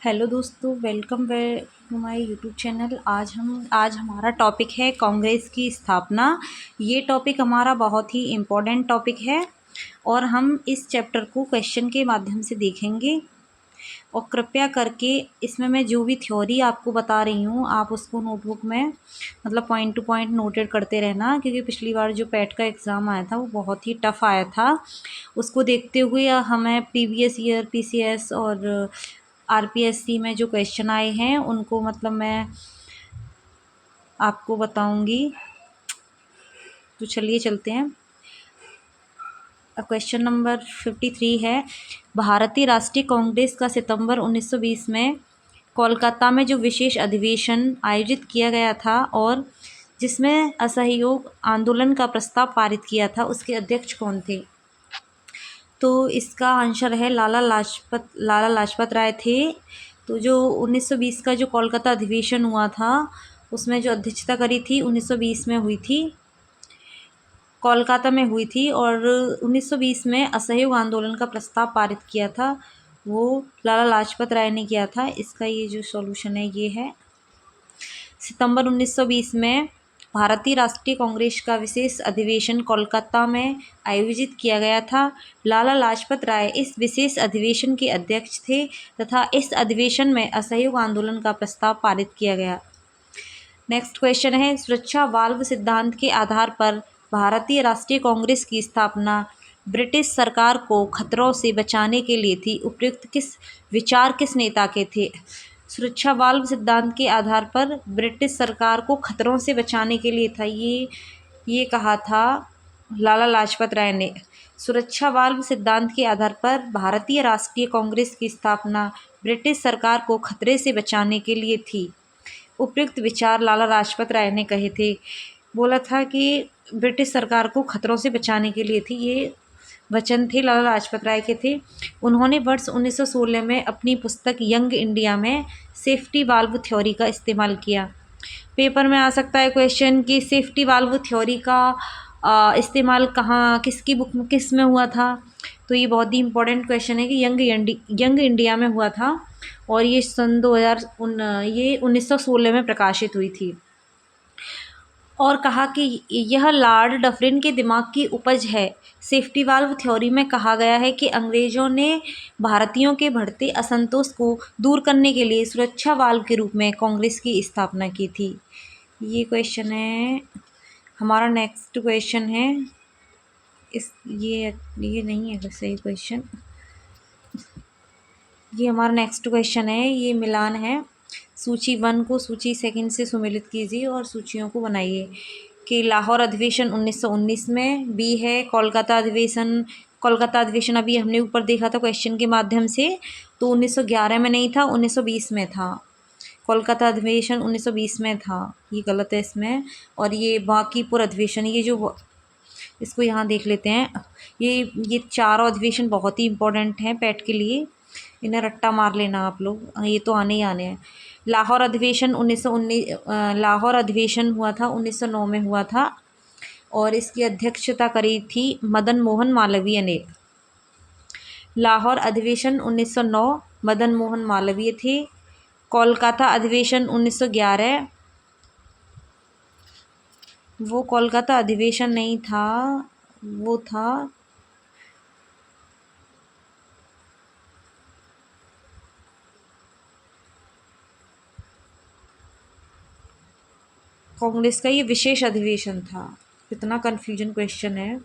Hello दोस्तों, welcome to my YouTube channel. आज हमारा टॉपिक है कांग्रेस की स्थापना। ये टॉपिक हमारा बहुत ही इम्पोर्टेंट टॉपिक है और हम इस चैप्टर को क्वेश्चन के माध्यम से देखेंगे। और कृपया करके इसमें मैं जो भी थ्योरी आपको बता रही हूँ आप उसको नोटबुक में मतलब पॉइंट टू पॉइंट नोटेड करते रहना, क्योंकि पिछली बार जो पैट का एग्ज़ाम आया था वो बहुत ही टफ़ आया था। उसको देखते हुए हमें प्रीवियस ईयर पीसीएस और आरपीएससी में जो क्वेश्चन आए हैं उनको मतलब मैं आपको बताऊंगी। तो चलिए चलते हैं। क्वेश्चन नंबर 53 है, भारतीय राष्ट्रीय कांग्रेस का सितंबर 1920 में कोलकाता में जो विशेष अधिवेशन आयोजित किया गया था और जिसमें असहयोग आंदोलन का प्रस्ताव पारित किया था, उसके अध्यक्ष कौन थे? तो इसका आंसर है लाला लाजपत राय थे। तो जो 1920 का जो कोलकाता अधिवेशन हुआ था उसमें जो अध्यक्षता करी थी 1920 में हुई थी, कोलकाता में हुई थी। और 1920 में असहयोग आंदोलन का प्रस्ताव पारित किया था वो लाला लाजपत राय ने किया था। इसका ये जो सॉल्यूशन है ये है, सितंबर 1920 में भारतीय राष्ट्रीय कांग्रेस का विशेष अधिवेशन कोलकाता में आयोजित किया गया था। लाला लाजपत राय इस विशेष अधिवेशन के अध्यक्ष थे तथा इस अधिवेशन में असहयोग आंदोलन का प्रस्ताव पारित किया गया। नेक्स्ट क्वेश्चन है, सुरक्षा वाल्व सिद्धांत के आधार पर भारतीय राष्ट्रीय कांग्रेस की स्थापना ब्रिटिश सरकार को खतरों से बचाने के लिए थी। उपयुक्त किस नेता के थे? सुरक्षा वाल्व सिद्धांत के आधार पर ब्रिटिश सरकार को खतरों से बचाने के लिए था, ये कहा था लाला लाजपत राय ने। सुरक्षा वाल्व सिद्धांत के आधार पर भारतीय राष्ट्रीय कांग्रेस की स्थापना ब्रिटिश सरकार को खतरे से बचाने के लिए थी। उपयुक्त विचार लाला लाजपत राय ने कहे थे। बोला था कि ब्रिटिश सरकार को खतरों से बचाने के लिए थी, ये वचन थे लाला लाजपत राय के थे। उन्होंने वर्ष 1916 में अपनी पुस्तक यंग इंडिया में सेफ्टी वाल्व थ्योरी का इस्तेमाल किया। पेपर में आ सकता है क्वेश्चन कि सेफ्टी वाल्व थ्योरी का इस्तेमाल कहाँ, किसकी बुक में, किस में हुआ था? तो ये बहुत ही इम्पोर्टेंट क्वेश्चन है कि यंग इंडिया में हुआ था और ये सन 1916 में प्रकाशित हुई थी। और कहा कि यह लॉर्ड डफरिन के दिमाग की उपज है। सेफ्टी वाल्व थ्योरी में कहा गया है कि अंग्रेज़ों ने भारतीयों के बढ़ते असंतोष को दूर करने के लिए सुरक्षा वाल्व के रूप में कांग्रेस की स्थापना की थी। ये क्वेश्चन है हमारा। नेक्स्ट क्वेश्चन है ये नहीं है सही क्वेश्चन। ये हमारा नेक्स्ट क्वेश्चन है, ये मिलान है। सूची 1 को सूची 2 से सुमेलित कीजिए और सूचियों को बनाइए। कि लाहौर अधिवेशन 1919 में, बी है कोलकाता अधिवेशन अभी हमने ऊपर देखा था क्वेश्चन के माध्यम से, तो 1911 में नहीं था, 1920 में था। कोलकाता अधिवेशन 1920 में था, ये गलत है इसमें। और ये बांकीपुर अधिवेशन, ये जो इसको यहाँ देख लेते हैं। ये चारों अधिवेशन बहुत ही इम्पोर्टेंट हैं पैट के लिए, इन्हें रट्टा मार लेना आप लोग, ये तो आने ही आने हैं। लाहौर अधिवेशन 1919 लाहौर अधिवेशन हुआ था 1909 में हुआ था और इसकी अध्यक्षता करी थी मदन मोहन मालवीय ने। लाहौर अधिवेशन 1909 मदन मोहन मालवीय थे। कोलकाता अधिवेशन 1911 वो कोलकाता अधिवेशन नहीं था, वो था कांग्रेस का, ये विशेष अधिवेशन था। कितना कन्फ्यूजन क्वेश्चन है।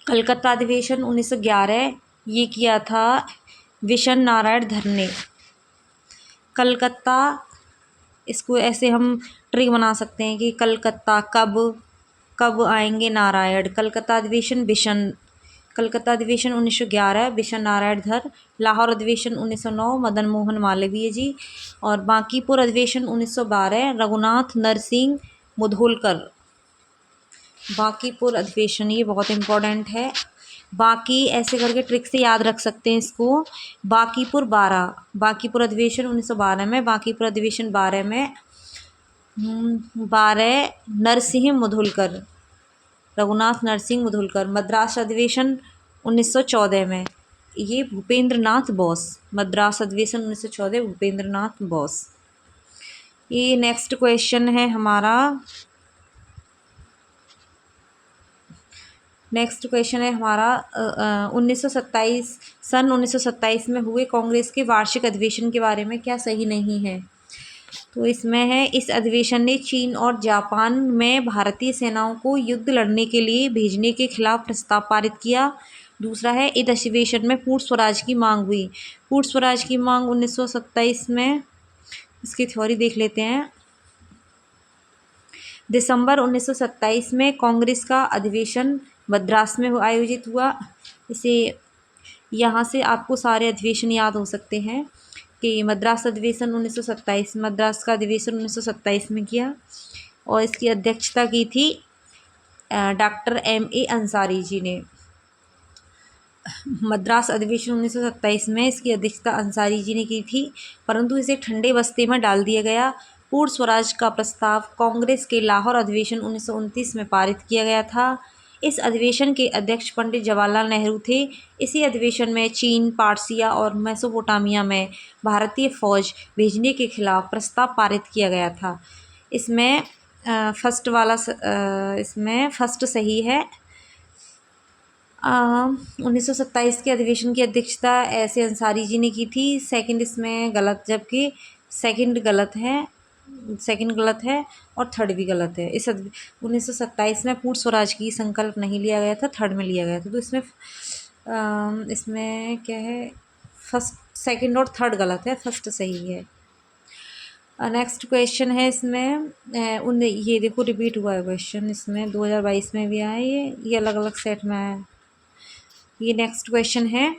कलकत्ता अधिवेशन 1911 ये किया था विशन नारायण धर ने। कलकत्ता, इसको ऐसे हम ट्रिक बना सकते हैं कि कलकत्ता कब आएंगे नारायण। कलकत्ता अधिवेशन कलकत्ता अधिवेशन 1911 बिशन नारायण धर। लाहौर अधिवेशन 1909 मदन मोहन मालवीय जी। और बांकीपुर अधिवेशन 1912 रघुनाथ नरसिंह मुधोलकर। बांकीपुर अधिवेशन ये बहुत इम्पोर्टेंट है। बाकी ऐसे करके ट्रिक से याद रख सकते हैं इसको। बांकीपुर अधिवेशन 1912 में, बांकीपुर अधिवेशन 12 में 12 नरसिंह रघुनाथ नरसिंह मुधोलकर। मद्रास अधिवेशन 1914 में। ये भूपेंद्र नाथ बोस, मद्रास अधिवेशन 1914, भूपेंद्र नाथ बोस। ये नेक्स्ट क्वेश्चन है हमारा, नेक्स्ट क्वेश्चन है हमारा 1927 सन 1927 में हुए कांग्रेस के वार्षिक अधिवेशन के बारे में क्या सही नहीं है। तो इसमें है, इस अधिवेशन ने चीन और जापान में भारतीय सेनाओं को युद्ध लड़ने के लिए भेजने के खिलाफ प्रस्ताव पारित किया। दूसरा है, इस अधिवेशन में पूर्ण स्वराज की मांग हुई। पूर्ण स्वराज की मांग 1927 में, इसकी थ्योरी देख लेते हैं। दिसंबर 1927 में कांग्रेस का अधिवेशन मद्रास में आयोजित हुआ। इसे यहाँ से आपको सारे अधिवेशन याद हो सकते हैं कि मद्रास अधिवेशन 1927, मद्रास का अधिवेशन 1927 में किया और इसकी अध्यक्षता की थी डॉक्टर M.A. अंसारी जी ने। मद्रास अधिवेशन 1927 में इसकी अध्यक्षता अंसारी जी ने की थी, परंतु इसे ठंडे बस्ते में डाल दिया गया। पूर्ण स्वराज का प्रस्ताव कांग्रेस के लाहौर अधिवेशन 1929 में पारित किया गया था। इस अधिवेशन के अध्यक्ष पंडित जवाहरलाल नेहरू थे। इसी अधिवेशन में चीन, पारसिया और मेसोपोटामिया में भारतीय फौज भेजने के खिलाफ प्रस्ताव पारित किया गया था। इसमें इसमें फर्स्ट सही है। 1927 के अधिवेशन की अध्यक्षता ऐसे अंसारी जी ने की थी। सेकंड इसमें गलत, जबकि सेकंड गलत है और थर्ड भी गलत है। 1927 में पूर्ण स्वराज की संकल्प नहीं लिया गया था, थर्ड में लिया गया था। तो इसमें क्या है, फर्स्ट, सेकंड और थर्ड गलत है, फर्स्ट सही है। नेक्स्ट क्वेश्चन है इसमें, ये देखो रिपीट हुआ है क्वेश्चन, इसमें 2022 में भी आया, ये अलग अलग सेट में आया। ये नेक्स्ट क्वेश्चन है,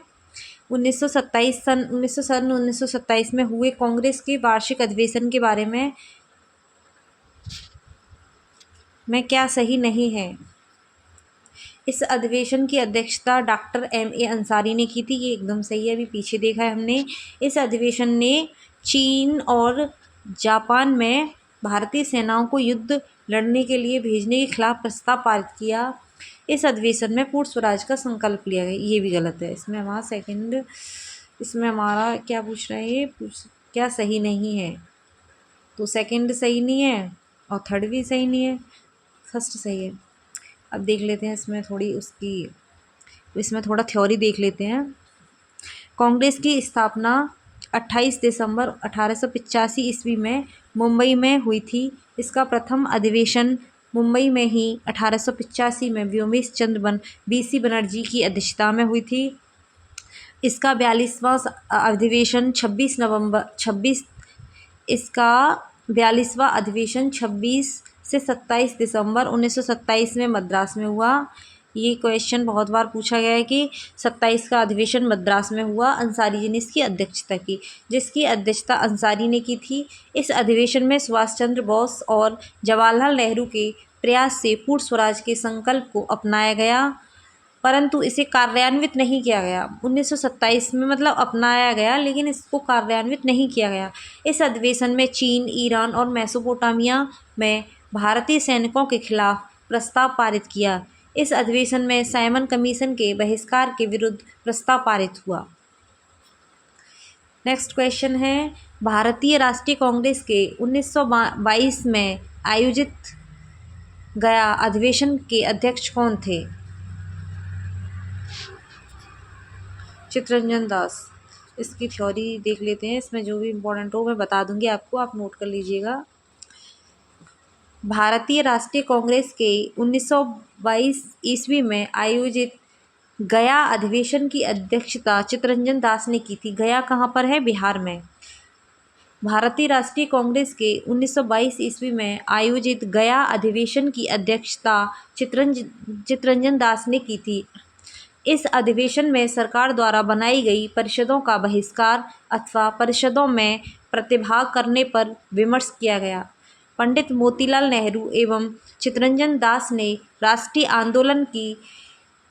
1927 में हुए कांग्रेस के वार्षिक अधिवेशन के बारे में क्या सही नहीं है। इस अधिवेशन की अध्यक्षता डॉक्टर M.A. अंसारी ने की थी, ये एकदम सही है, अभी पीछे देखा है हमने। इस अधिवेशन ने चीन और जापान में भारतीय सेनाओं को युद्ध लड़ने के लिए भेजने के खिलाफ प्रस्ताव पारित किया। इस अधिवेशन में पूर्ण स्वराज का संकल्प लिया गया, ये भी गलत है। इसमें हमारा सेकंड, इसमें हमारा क्या पूछ रहा है, ये क्या सही नहीं है। तो सेकंड सही नहीं है और थर्ड भी सही नहीं है, फर्स्ट सही है। अब देख लेते हैं इसमें थोड़ा थ्योरी देख लेते हैं। कांग्रेस की स्थापना 28 दिसंबर 1885 ईस्वी में मुंबई में हुई थी। इसका प्रथम अधिवेशन मुंबई में ही 1885 में व्योमेश चंद्र BC बनर्जी की अध्यक्षता में हुई थी। इसका 42वां अधिवेशन 26 से 27 दिसंबर 1927 में मद्रास में हुआ। ये क्वेश्चन बहुत बार पूछा गया है कि 27 का अधिवेशन मद्रास में हुआ। अंसारी जी ने इसकी अध्यक्षता की, जिसकी अध्यक्षता अंसारी ने की थी। इस अधिवेशन में सुभाष चंद्र बोस और जवाहरलाल नेहरू के प्रयास से पूर्ण स्वराज के संकल्प को अपनाया गया, परंतु इसे कार्यान्वित नहीं किया गया। 1927 में मतलब अपनाया गया, लेकिन इसको कार्यान्वित नहीं किया गया। इस अधिवेशन में चीन, ईरान और मेसोपोटामिया में भारतीय सैनिकों के खिलाफ प्रस्ताव पारित किया। इस अधिवेशन में साइमन कमीशन के बहिष्कार के विरुद्ध प्रस्ताव पारित हुआ। नेक्स्ट क्वेश्चन है, भारतीय राष्ट्रीय कांग्रेस के 1922 में आयोजित गया अधिवेशन के अध्यक्ष कौन थे। चित्तरंजन दास। इसकी थ्योरी देख लेते हैं, इसमें जो भी इम्पोर्टेंट हो मैं बता दूंगी आपको, आप नोट कर लीजिएगा। भारतीय राष्ट्रीय कांग्रेस के 1922 ईस्वी में आयोजित गया अधिवेशन की अध्यक्षता चित्तरंजन दास ने की थी। गया कहाँ पर है, बिहार में। भारतीय राष्ट्रीय कांग्रेस के 1922 ईस्वी में आयोजित गया अधिवेशन की अध्यक्षता चित्तरंजन दास ने की थी। इस अधिवेशन में सरकार द्वारा बनाई गई परिषदों का बहिष्कार अथवा परिषदों में प्रतिभाग करने पर विमर्श किया गया। पंडित मोतीलाल नेहरू एवं चित्तरंजन दास ने राष्ट्रीय आंदोलन की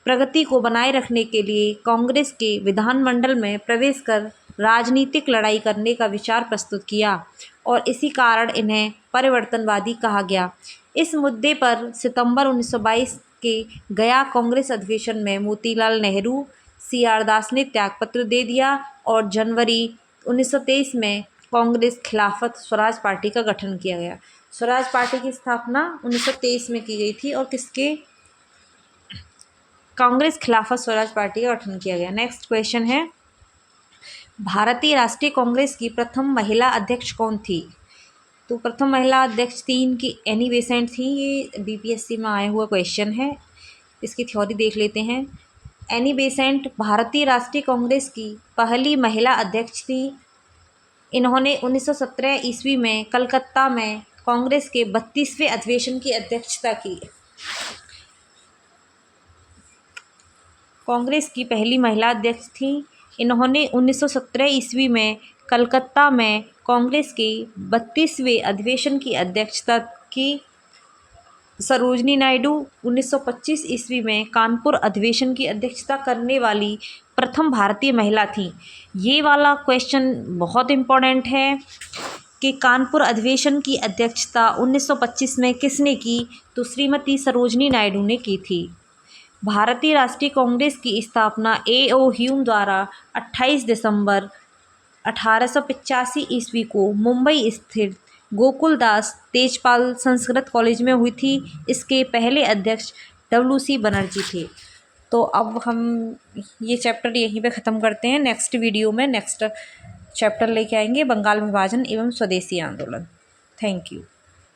प्रगति को बनाए रखने के लिए कांग्रेस के विधानमंडल में प्रवेश कर राजनीतिक लड़ाई करने का विचार प्रस्तुत किया और इसी कारण इन्हें परिवर्तनवादी कहा गया। इस मुद्दे पर सितंबर 1922 के गया कांग्रेस अधिवेशन में मोतीलाल नेहरू, CR दास ने त्यागपत्र दे दिया और जनवरी 1923 में कांग्रेस खिलाफत स्वराज पार्टी का गठन किया गया। स्वराज पार्टी की स्थापना 1923 में की गई थी और किसके? कांग्रेस खिलाफत स्वराज पार्टी का गठन किया गया। नेक्स्ट क्वेश्चन है, भारतीय राष्ट्रीय कांग्रेस की प्रथम महिला अध्यक्ष कौन थी? तो प्रथम महिला अध्यक्ष थी इनकी एनी बेसेंट थी। ये BPSC में आया हुआ क्वेश्चन है, इसकी थ्योरी देख लेते हैं। एनी बेसेंट भारतीय राष्ट्रीय कांग्रेस की पहली महिला अध्यक्ष थी। इन्होंने 1917 ईस्वी में कलकत्ता में कांग्रेस के 32वें अधिवेशन की अध्यक्षता की। कांग्रेस की पहली महिला अध्यक्ष थी। इन्होंने 1917 ईस्वी में कलकत्ता में कांग्रेस के 32वें अधिवेशन की अध्यक्षता की। सरोजनी नायडू 1925 ईस्वी में कानपुर अधिवेशन की अध्यक्षता करने वाली प्रथम भारतीय महिला थी। ये वाला क्वेश्चन बहुत इम्पोर्टेंट है कि कानपुर अधिवेशन की अध्यक्षता 1925 में किसने की? तो श्रीमती सरोजनी नायडू ने की थी। भारतीय राष्ट्रीय कांग्रेस की स्थापना A.O. ह्यूम द्वारा 28 दिसंबर 1885 ईस्वी को मुंबई स्थित गोकुलदास तेजपाल संस्कृत कॉलेज में हुई थी। इसके पहले अध्यक्ष WC बनर्जी थे। तो अब हम ये चैप्टर यहीं पे ख़त्म करते हैं। नेक्स्ट वीडियो में नेक्स्ट चैप्टर लेके आएंगे, बंगाल विभाजन एवं स्वदेशी आंदोलन। Thank you.